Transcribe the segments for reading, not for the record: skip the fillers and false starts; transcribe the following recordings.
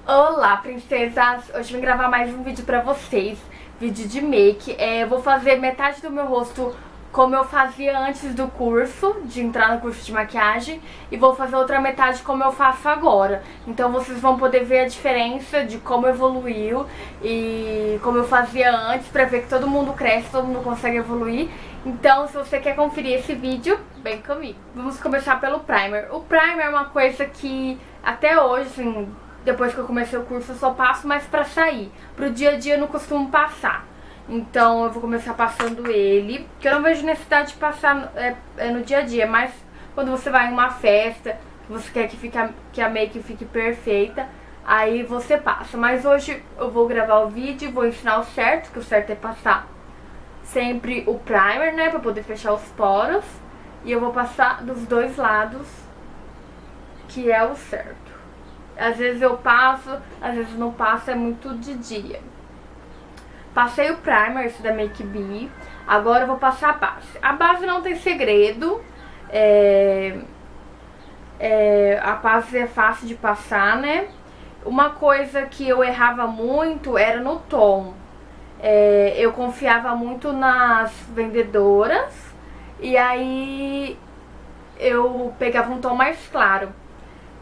Olá, princesas! Hoje eu vim gravar mais um vídeo pra vocês, vídeo de make. Eu vou fazer metade do meu rosto como eu fazia antes do curso, de entrar no curso de maquiagem, e vou fazer outra metade como eu faço agora. Então vocês vão poder ver a diferença de como evoluiu e como eu fazia antes, pra ver que todo mundo cresce, todo mundo consegue evoluir. Então, se você quer conferir esse vídeo, vem comigo. Vamos começar pelo primer. O primer é uma coisa que até hoje, assim, depois que eu comecei o curso, eu só passo mais pra sair. Pro dia a dia eu não costumo passar. Então eu vou começar passando ele, que eu não vejo necessidade de passar no dia a dia, mas quando você vai em uma festa, você quer que a make fique perfeita, aí você passa. Mas hoje eu vou gravar o vídeo e vou ensinar o certo, que o certo é passar sempre o primer, né, pra poder fechar os poros. E eu vou passar dos dois lados, que é o certo. Às vezes eu passo, às vezes não passo, é muito de dia. Passei o primer, esse da Make Be. Agora eu vou passar a base. A base não tem segredo. A base é fácil de passar, né? Uma coisa que eu errava muito era no tom. Eu confiava muito nas vendedoras. E aí eu pegava um tom mais claro.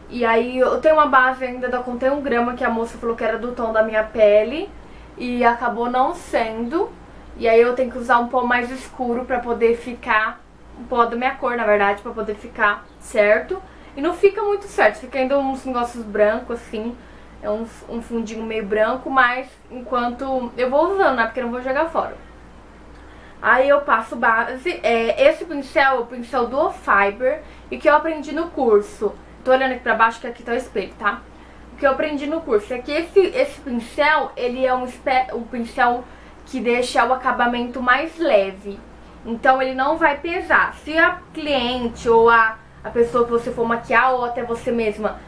E aí eu tenho uma base ainda da Contém 1 grama que a moça falou que era do tom da minha pele e acabou não sendo. E aí eu tenho que usar um pó mais escuro pra poder ficar, um pó da minha cor, na verdade, pra poder ficar certo. E não fica muito certo, fica ainda uns negócios brancos assim, um fundinho meio branco, mas enquanto eu vou usando, né, porque eu não vou jogar fora. Aí eu passo base, esse pincel é o pincel Duo Fiber e que eu aprendi no curso. Tô olhando aqui pra baixo que aqui tá o espelho, tá? O que eu aprendi no curso é que esse pincel, ele é um pincel que deixa o acabamento mais leve. Então ele não vai pesar. Se a cliente ou a pessoa que você for maquiar ou até você mesma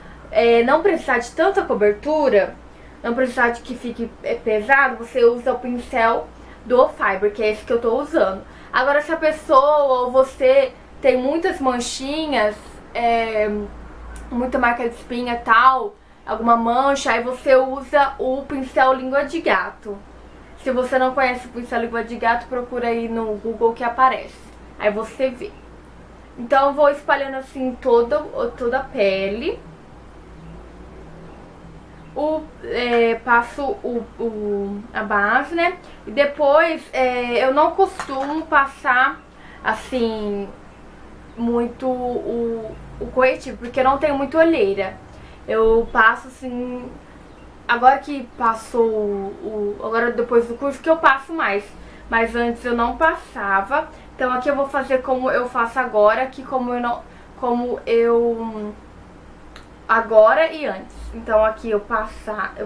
não precisar de tanta cobertura, não precisar de que fique pesado, você usa o pincel do Fiber, que é esse que eu tô usando. Agora se a pessoa ou você tem muitas manchinhas, muita marca de espinha e tal, alguma mancha, aí você usa o pincel língua de gato. Se você não conhece o pincel língua de gato, procura aí no Google que aparece. Aí você vê. Então eu vou espalhando assim toda a pele. Passo a base, né? E depois eu não costumo passar assim muito o corretivo, porque eu não tenho muita olheira. Eu passo assim, agora que passou agora depois do curso que eu passo mais, mas antes eu não passava. Então aqui eu vou fazer como eu faço agora, aqui como eu agora e antes. Então aqui eu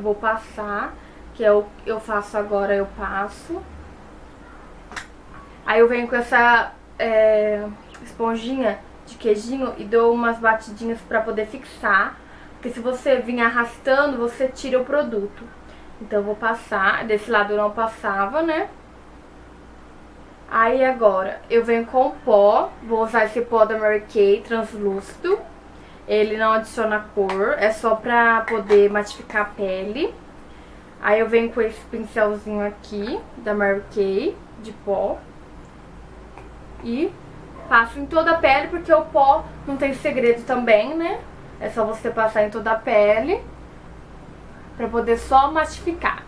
vou passar, que eu faço agora, eu passo. Aí eu venho com essa esponjinha de queijinho e dou umas batidinhas pra poder fixar, porque se você vir arrastando, você tira o produto. Então eu vou passar, desse lado eu não passava, né? Aí agora eu venho com o pó, vou usar esse pó da Mary Kay translúcido. Ele não adiciona cor, é só pra poder matificar a pele. Aí eu venho com esse pincelzinho aqui da Mary Kay de pó e passo em toda a pele, porque o pó não tem segredo também, né? É só você passar em toda a pele pra poder só matificar.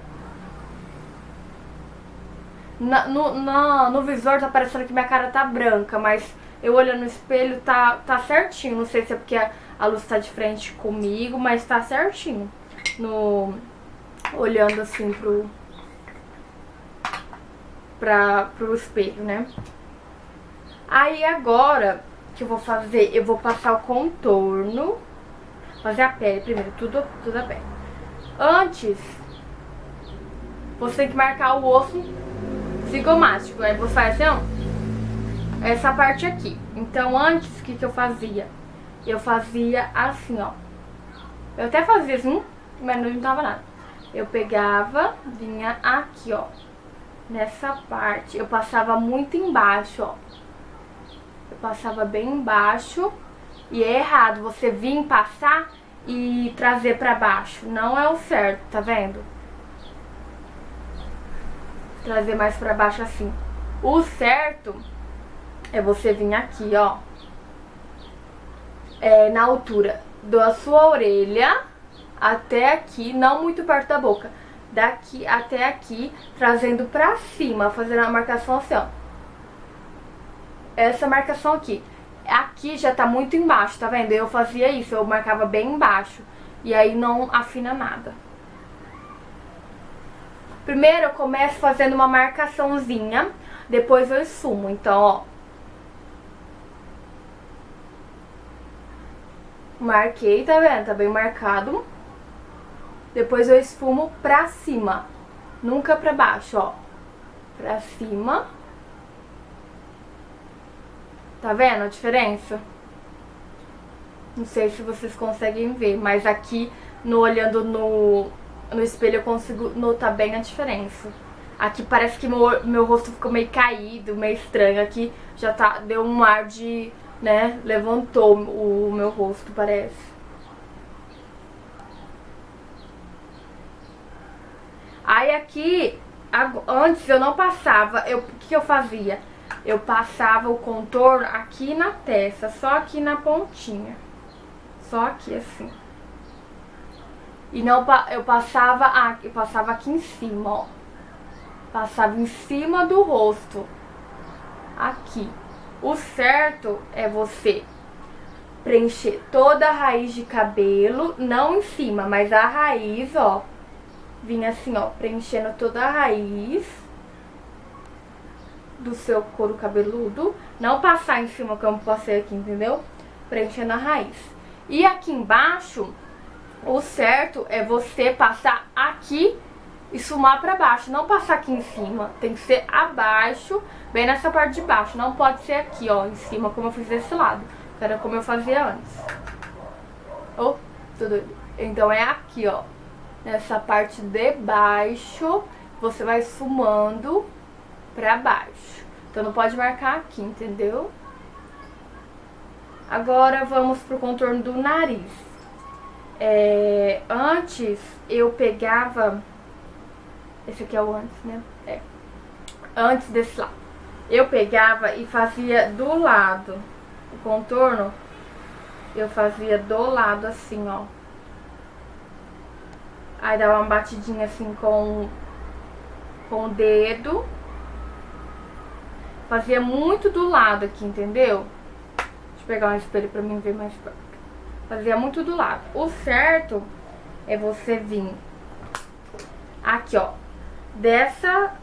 No visor tá parecendo que minha cara tá branca, mas eu olhando no espelho tá certinho. Não sei se é porque a luz tá de frente comigo, mas tá certinho. Olhando assim pro espelho, né? Aí agora que eu vou fazer, eu vou passar o contorno, fazer a pele primeiro, tudo a pele. Antes, você tem que marcar o osso zigomático, aí você faz assim, ó, essa parte aqui. Então antes, o que eu fazia? Eu fazia assim, ó. Eu até fazia assim, mas não dava nada. Eu pegava, vinha aqui, ó, nessa parte, eu passava muito embaixo, ó. Eu passava bem embaixo. E é errado você vir passar e trazer pra baixo. Não é o certo, tá vendo? Trazer mais pra baixo assim. O certo é você vir aqui, ó. Na altura da sua orelha até aqui, não muito perto da boca. Daqui até aqui, trazendo pra cima, fazendo a marcação assim, ó. Essa marcação aqui. Aqui já tá muito embaixo, tá vendo? Eu fazia isso, eu marcava bem embaixo. E aí não afina nada. Primeiro eu começo fazendo uma marcaçãozinha, depois eu esfumo. Então, ó. Marquei, tá vendo? Tá bem marcado. Depois eu esfumo pra cima. Nunca pra baixo, ó. Pra cima. Tá vendo a diferença? Não sei se vocês conseguem ver, mas aqui, olhando no espelho, eu consigo notar bem a diferença. Aqui parece que meu rosto ficou meio caído, meio estranho. Aqui já deu um ar de, né, levantou o meu rosto, parece. Aí aqui, antes eu não passava, o que eu fazia? Eu passava o contorno aqui na testa, só aqui na pontinha. Só aqui, assim. E não, eu passava aqui em cima, ó. Passava em cima do rosto. Aqui. O certo é você preencher toda a raiz de cabelo, não em cima, mas a raiz, ó. Vinha assim, ó, preenchendo toda a raiz do seu couro cabeludo. Não passar em cima como eu passei aqui, entendeu? Preenchendo a raiz. E aqui embaixo, o certo é você passar aqui e esfumar pra baixo. Não passar aqui em cima. Tem que ser abaixo, bem nessa parte de baixo. Não pode ser aqui, ó, em cima, como eu fiz desse lado. Que era como eu fazia antes. Oh, tudo. Então é aqui, ó. Nessa parte de baixo, você vai esfumando pra baixo. Então não pode marcar aqui, entendeu? Agora vamos pro contorno do nariz. Antes eu pegava... Esse aqui é o antes, né? Antes desse lado. Eu pegava e fazia do lado. O contorno, eu fazia do lado assim, ó. Aí dava uma batidinha assim com o dedo. Fazia muito do lado aqui, entendeu? Deixa eu pegar um espelho pra mim ver mais perto. Fazia muito do lado. O certo é você vir aqui, ó.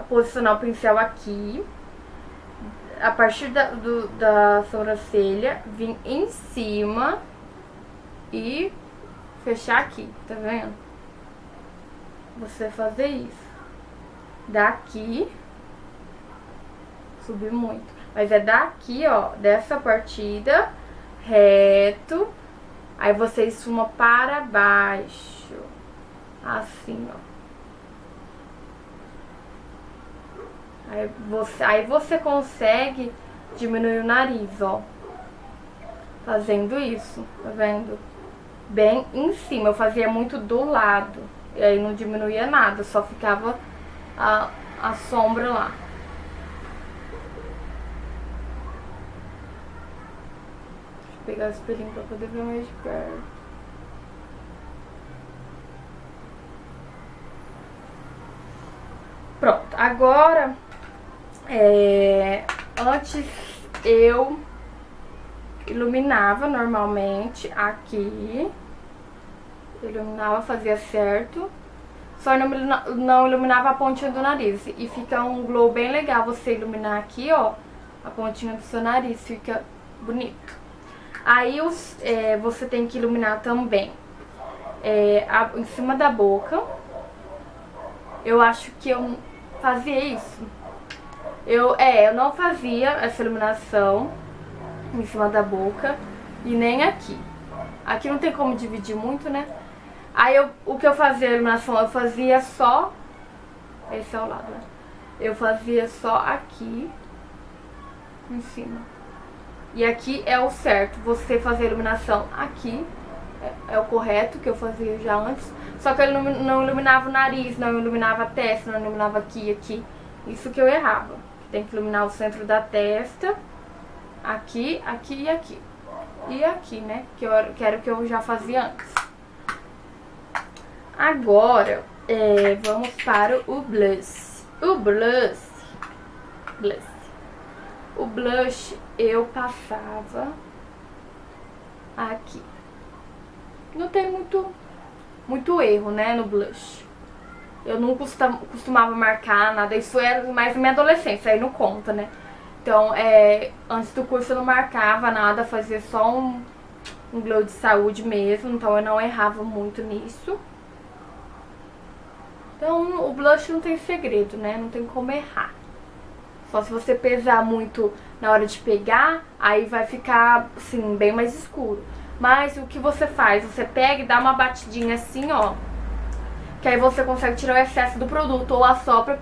Posicionar o pincel aqui. A partir da sobrancelha, vir em cima e fechar aqui, tá vendo? Você fazer isso. Daqui, subir muito. Mas é daqui, ó, dessa partida, reto. Aí você esfuma para baixo. Assim, ó. Aí você consegue diminuir o nariz, ó. Fazendo isso, tá vendo? Bem em cima. Eu fazia muito do lado. E aí não diminuía nada, só ficava a sombra lá. Deixa eu pegar o espelhinho pra poder ver mais de perto. Pronto, agora... antes eu iluminava normalmente aqui. Iluminava, fazia certo. Só não iluminava a pontinha do nariz. E fica um glow bem legal você iluminar aqui, ó. A pontinha do seu nariz, fica bonito. Aí você tem que iluminar também em cima da boca. Eu acho que eu fazia isso. Eu não fazia essa iluminação em cima da boca e nem aqui. Aqui não tem como dividir muito, né? Aí o que eu fazia a iluminação, eu fazia só... Esse é o lado, né? Eu fazia só aqui em cima. E aqui é o certo, você fazer a iluminação aqui é o correto que eu fazia já antes. Só que ele não iluminava o nariz, não iluminava a testa, não iluminava aqui e aqui. Isso que eu errava. Tem que iluminar o centro da testa, aqui, aqui e aqui. E aqui, né? Que era o que eu já fazia antes. Agora, vamos para o blush. O blush eu passava aqui. Não tem muito erro, né, no blush. Eu não costumava marcar nada. Isso era mais na minha adolescência, aí não conta, né? Então, antes do curso eu não marcava nada, fazia só um glow de saúde mesmo. Então eu não errava muito nisso. Então o blush não tem segredo, né? Não tem como errar. Só se você pesar muito na hora de pegar, aí vai ficar, assim, bem mais escuro. Mas o que você faz? Você pega e dá uma batidinha assim, ó. Que aí você consegue tirar o excesso do produto. Ou assopra,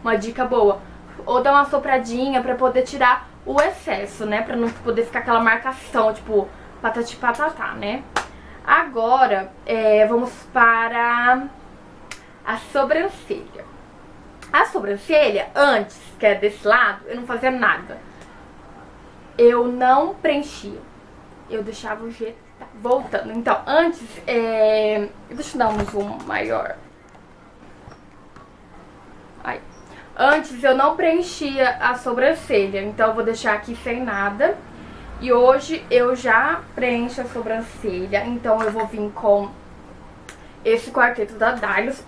uma dica boa. Ou dá uma sopradinha pra poder tirar o excesso, né? Pra não poder ficar aquela marcação, tipo, patati patatá, né? Agora, vamos para a sobrancelha. A sobrancelha, antes, que é desse lado, eu não fazia nada. Eu não preenchia. Eu deixava o jeito que tá. Voltando. Então, antes, deixa eu dar um zoom maior. Aí. Antes eu não preenchia a sobrancelha. Então eu vou deixar aqui sem nada. E hoje eu já preencho a sobrancelha. Então eu vou vir com esse quarteto da Dylos.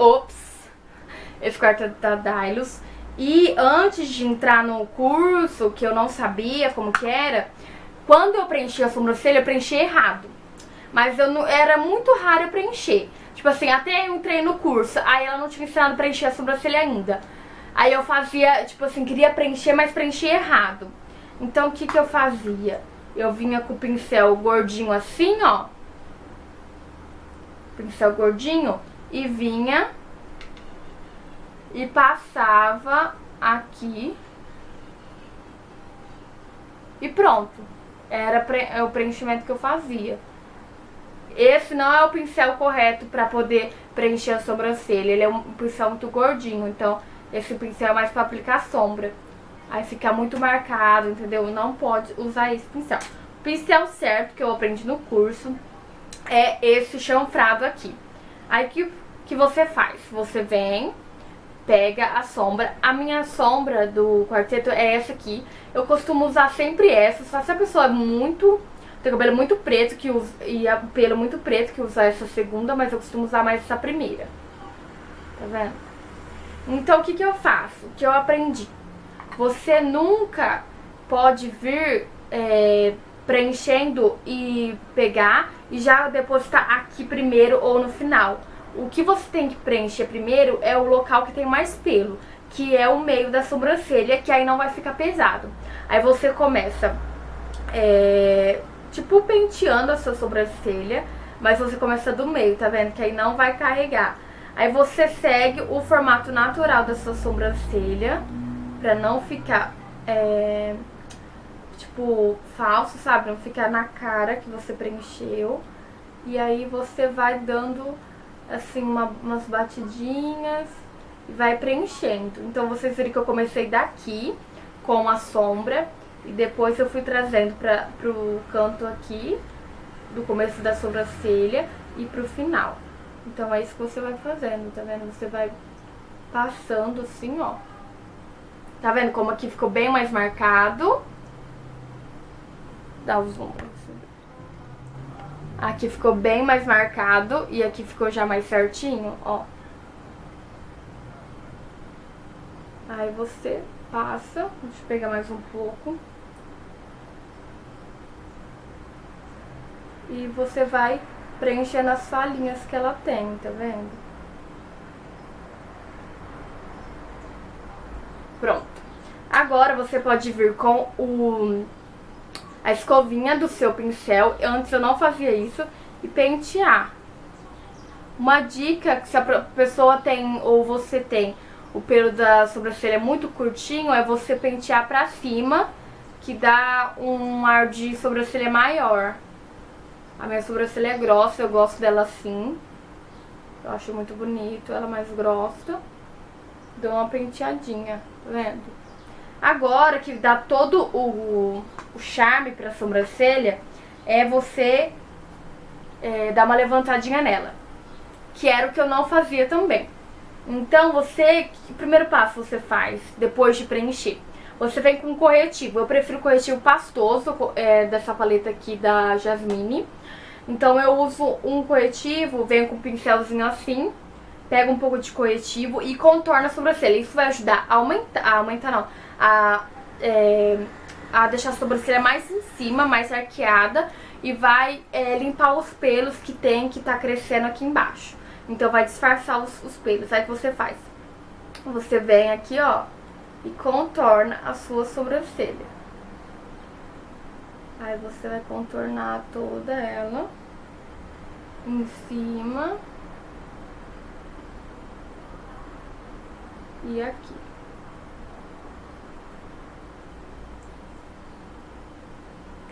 Esse quarteto da Dylos. E antes de entrar no curso, que eu não sabia como que era, quando eu preenchia a sobrancelha, eu preenchia errado. Mas era muito raro eu preencher. Tipo assim, até eu entrei no curso, aí ela não tinha ensinado a preencher a sobrancelha ainda. Aí eu fazia, tipo assim, queria preencher, mas preenchia errado. Então o que eu fazia? Eu vinha com o pincel gordinho assim, ó. Pincel gordinho. E vinha e passava aqui. E pronto. Era o preenchimento que eu fazia. Esse não é o pincel correto pra poder preencher a sobrancelha. Ele é um pincel muito gordinho. Então, esse pincel é mais pra aplicar sombra. Aí fica muito marcado, entendeu? Não pode usar esse pincel. O pincel certo que eu aprendi no curso é esse chanfrado aqui. Aí que você faz? Você vem, pega a sombra. A minha sombra do quarteto é essa aqui. Eu costumo usar sempre essa. Só se a pessoa tem o cabelo muito preto e o pelo muito preto que usa essa segunda, mas eu costumo usar mais essa primeira. Tá vendo? Então o que eu faço? O que eu aprendi? Você nunca pode vir preenchendo e pegar e já depositar aqui primeiro ou no final. O que você tem que preencher primeiro é o local que tem mais pelo, que é o meio da sobrancelha, que aí não vai ficar pesado. Aí você começa, tipo, penteando a sua sobrancelha, mas você começa do meio, tá vendo? Que aí não vai carregar. Aí você segue o formato natural da sua sobrancelha, pra não ficar, tipo, falso, sabe? Não ficar na cara que você preencheu. E aí você vai dando, assim, umas batidinhas e vai preenchendo. Então vocês viram que eu comecei daqui com a sombra e depois eu fui trazendo pro canto aqui, do começo da sobrancelha e pro final. Então é isso que você vai fazendo, tá vendo? Você vai passando assim, ó. Tá vendo como aqui ficou bem mais marcado? Dá o zoom pra você ver. Aqui ficou bem mais marcado e aqui ficou já mais certinho, ó. Aí você passa, deixa eu pegar mais um pouco. E você vai preenchendo as falhinhas que ela tem, tá vendo? Pronto. Agora você pode vir com a escovinha do seu pincel. Antes eu não fazia isso. E pentear. Uma dica que se a pessoa tem ou você tem o pelo da sobrancelha muito curtinho, é você pentear pra cima, que dá um ar de sobrancelha maior. A minha sobrancelha é grossa, eu gosto dela assim. Eu acho muito bonito, ela mais grossa. Dou uma penteadinha, tá vendo? Agora que dá todo o charme pra sobrancelha, é você dar uma levantadinha nela. Que era o que eu não fazia também. Então você, o primeiro passo você faz, depois de preencher, você vem com um corretivo. Eu prefiro corretivo pastoso, dessa paleta aqui da Jasmine. Então eu uso um corretivo, venho com um pincelzinho assim, pego um pouco de corretivo e contorno a sobrancelha. Isso vai ajudar a deixar a sobrancelha mais em cima, mais arqueada, e vai limpar os pelos que tá crescendo aqui embaixo. Então vai disfarçar os pelos. Aí o que você faz? Você vem aqui, ó, e contorna a sua sobrancelha. Aí você vai contornar toda ela em cima e aqui.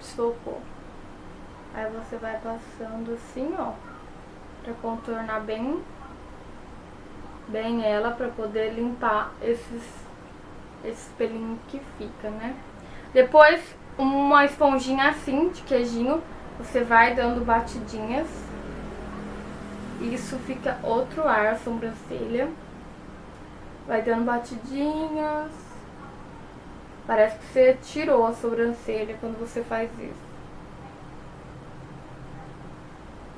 Socou. Aí você vai passando assim, ó, pra contornar bem ela, pra poder limpar esses pelinhos que fica, né? Depois, uma esponjinha assim, de queijinho, você vai dando batidinhas. Isso fica outro ar, a sobrancelha. Vai dando batidinhas. Parece que você tirou a sobrancelha quando você faz isso.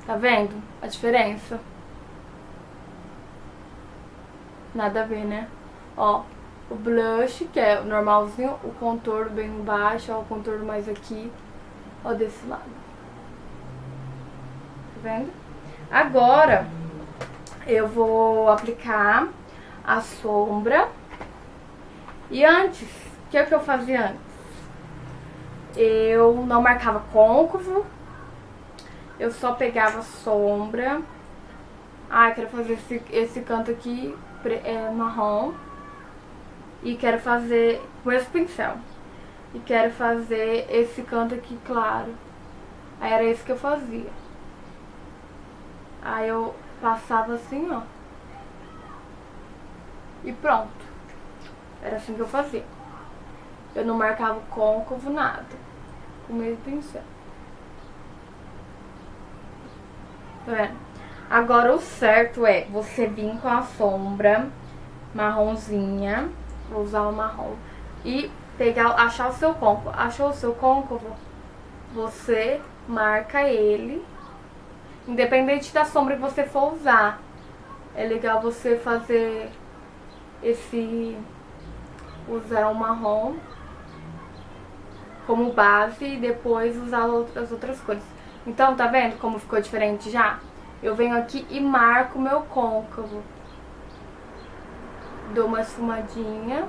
Tá vendo a diferença? Nada a ver, né? Ó, o blush, que é o normalzinho, o contorno bem embaixo, ó, o contorno mais aqui, ó, desse lado. Tá vendo? Agora, eu vou aplicar a sombra. E antes, o que é que eu fazia antes? Eu não marcava côncavo, eu só pegava sombra. Ah, eu quero fazer esse canto aqui marrom. E quero fazer com esse pincel. E quero fazer esse canto aqui claro. Aí era isso que eu fazia. Aí eu passava assim, ó. E pronto. Era assim que eu fazia. Eu não marcava côncavo, nada. Com o mesmo pincel. Tá vendo? Agora o certo é você vir com a sombra marronzinha. Vou usar o marrom. E achar o seu côncavo. Achou o seu côncavo? Você marca ele. Independente da sombra que você for usar. É legal você fazer usar o marrom como base e depois usar as outras cores. Então, tá vendo como ficou diferente já? Eu venho aqui e marco o meu côncavo. Dou uma esfumadinha.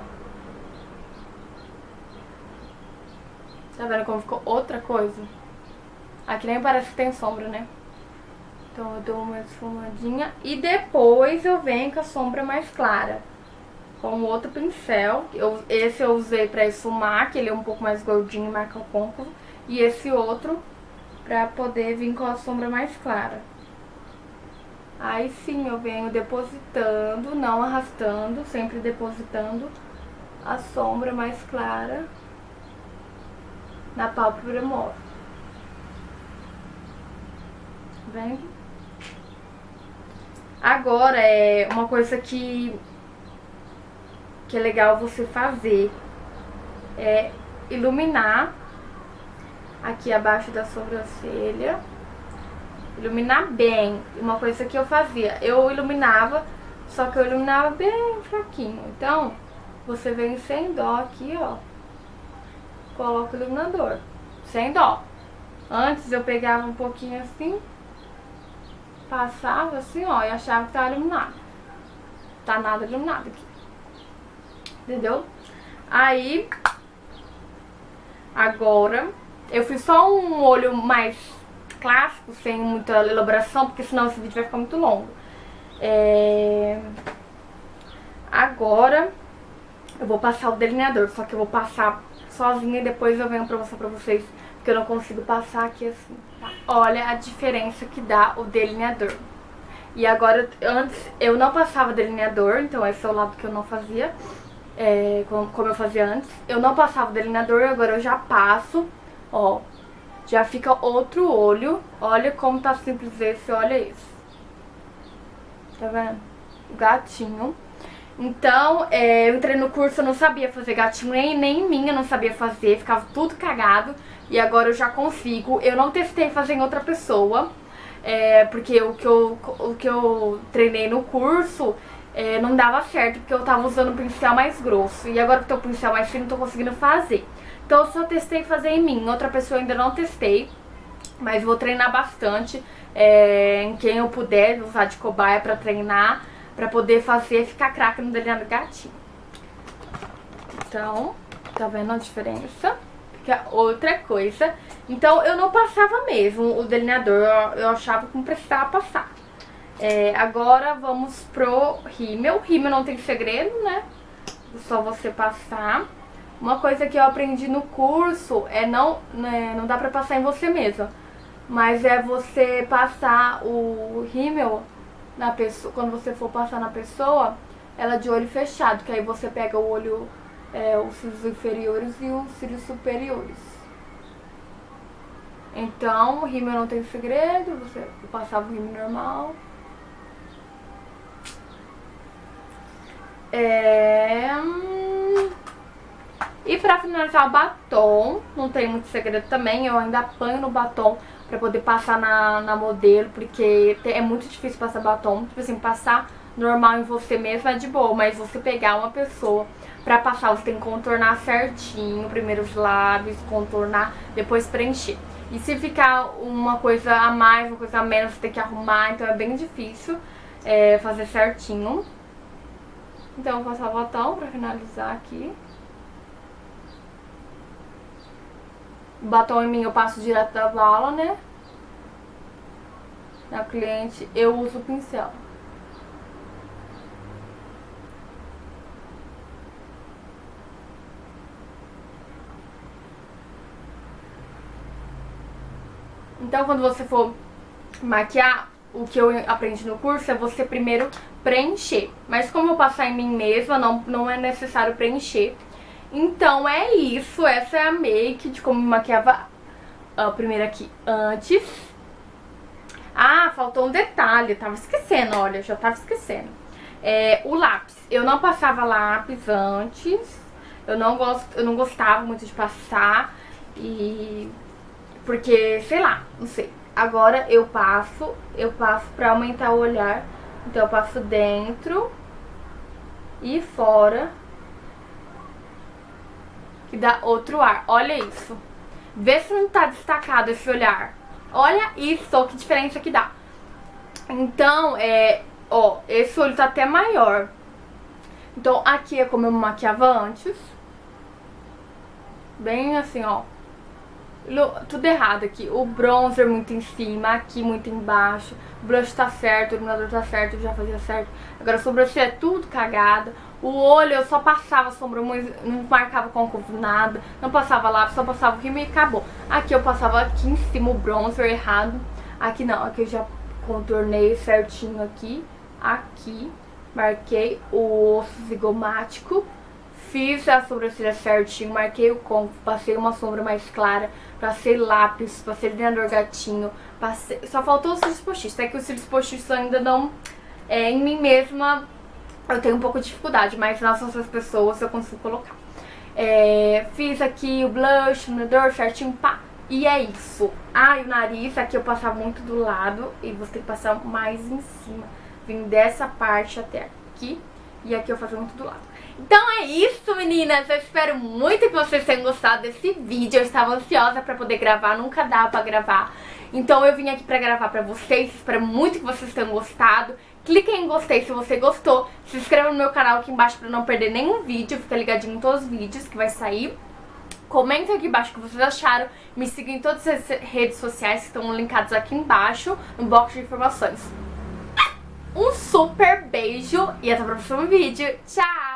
Tá vendo como ficou outra coisa? Aqui nem parece que tem sombra, né? Então eu dou uma esfumadinha e depois eu venho com a sombra mais clara. Com outro pincel. Esse eu usei pra esfumar, que ele é um pouco mais gordinho e marca o côncavo. E esse outro pra poder vir com a sombra mais clara. Aí sim eu venho depositando, não arrastando, sempre depositando a sombra mais clara na pálpebra móvel. Tá vendo? Agora é uma coisa que é legal você fazer. É iluminar aqui abaixo da sobrancelha. Iluminar bem. Uma coisa que eu fazia, eu iluminava, só que eu iluminava bem fraquinho. Então, você vem sem dó aqui, ó. Coloca o iluminador. Sem dó. Antes eu pegava um pouquinho assim, passava assim, ó, e achava que tava iluminado. Tá nada iluminado aqui. Entendeu? Aí, agora, eu fiz só um olho mais clássico, sem muita elaboração, porque senão esse vídeo vai ficar muito longo. Agora eu vou passar o delineador, só que eu vou passar sozinha e depois eu venho pra mostrar pra vocês porque eu não consigo passar aqui assim, tá? Olha a diferença que dá o delineador. E agora, antes eu não passava delineador, então esse é o lado que eu não fazia, como eu fazia antes. Eu não passava delineador, agora eu já passo, ó. Já fica outro olho. Olha como tá simples esse, olha isso. Tá vendo? O gatinho. Então, eu entrei no curso, eu não sabia fazer gatinho, nem em mim eu não sabia fazer, ficava tudo cagado. E agora eu já consigo. Eu não testei fazer em outra pessoa, porque o que eu treinei no curso não dava certo, porque eu tava usando um pincel mais grosso. E agora que eu tô com o pincel mais fino, não tô conseguindo fazer. Então eu só testei fazer em mim, outra pessoa ainda não testei. Mas vou treinar bastante, em quem eu puder usar de cobaia pra treinar, pra poder fazer ficar craque no delineado gatinho. Então, tá vendo a diferença? Fica outra coisa. Então eu não passava mesmo o delineador, eu achava que não precisava passar. Agora vamos pro rímel. O rímel não tem segredo, né? É só você passar. Uma coisa que eu aprendi no curso não dá pra passar em você mesma, mas é você passar o rímel na pessoa, quando você for passar na pessoa, ela de olho fechado, que aí você pega o olho, os cílios inferiores e os cílios superiores. Então, o rímel não tem segredo, você passava o rímel normal. E pra finalizar o batom, não tem muito segredo também, eu ainda apanho no batom pra poder passar na modelo, porque é muito difícil passar batom. Tipo assim, passar normal em você mesmo é de boa, mas você pegar uma pessoa pra passar, você tem que contornar certinho, primeiro os lábios, contornar, depois preencher. E se ficar uma coisa a mais, uma coisa a menos, você tem que arrumar, então é bem difícil fazer certinho. Então eu vou passar o batom pra finalizar aqui. O batom em mim eu passo direto da bala, né? Na cliente eu uso o pincel. Então quando você for maquiar, o que eu aprendi no curso é você primeiro preencher. Mas como eu passar em mim mesma, não é necessário preencher. Então é isso, essa é a make de como me maquiava primeiro aqui antes. Ah, faltou um detalhe, tava esquecendo, olha, já tava esquecendo. O lápis, eu não passava lápis antes, eu não gostava muito de passar, porque, sei lá, não sei. Agora eu passo pra aumentar o olhar, então eu passo dentro e fora, que dá outro ar. Olha isso. Vê se não tá destacado esse olhar. Olha isso, que diferença que dá. Então, ó, esse olho tá até maior. Então, aqui é como eu me maquiava antes. Bem assim, ó. Tudo errado aqui. O bronzer muito em cima, aqui muito embaixo. O blush tá certo, o iluminador tá certo, eu já fazia certo. Agora a sobrancelha é tudo cagada. O olho eu só passava sombra, não marcava com nada. Não passava lápis, só passava o rímel e acabou. Aqui eu passava aqui em cima o bronzer errado. Aqui não, aqui eu já contornei certinho aqui. Aqui, marquei o osso zigomático. Fiz a sobrancelha certinho, marquei o côncavo, passei uma sombra mais clara, passei lápis, passei delineador gatinho, só faltou os cílios postiços. É que os cílios postiços ainda não, em mim mesma, eu tenho um pouco de dificuldade, mas nas outras pessoas eu consigo colocar. Fiz aqui o blush, o iluminador certinho, pá, e é isso. E o nariz, aqui eu passava muito do lado e você tem que passar mais em cima. Vim dessa parte até aqui e aqui eu faço muito do lado. Então é isso, meninas, eu espero muito que vocês tenham gostado desse vídeo. Eu estava ansiosa pra poder gravar, nunca dava pra gravar. Então eu vim aqui pra gravar pra vocês, espero muito que vocês tenham gostado. Clique em gostei se você gostou, se inscreva no meu canal aqui embaixo pra não perder nenhum vídeo, fica ligadinho em todos os vídeos que vai sair. Comentem aqui embaixo o que vocês acharam, me sigam em todas as redes sociais que estão linkadas aqui embaixo, no box de informações. Um super beijo e até o próximo vídeo, tchau!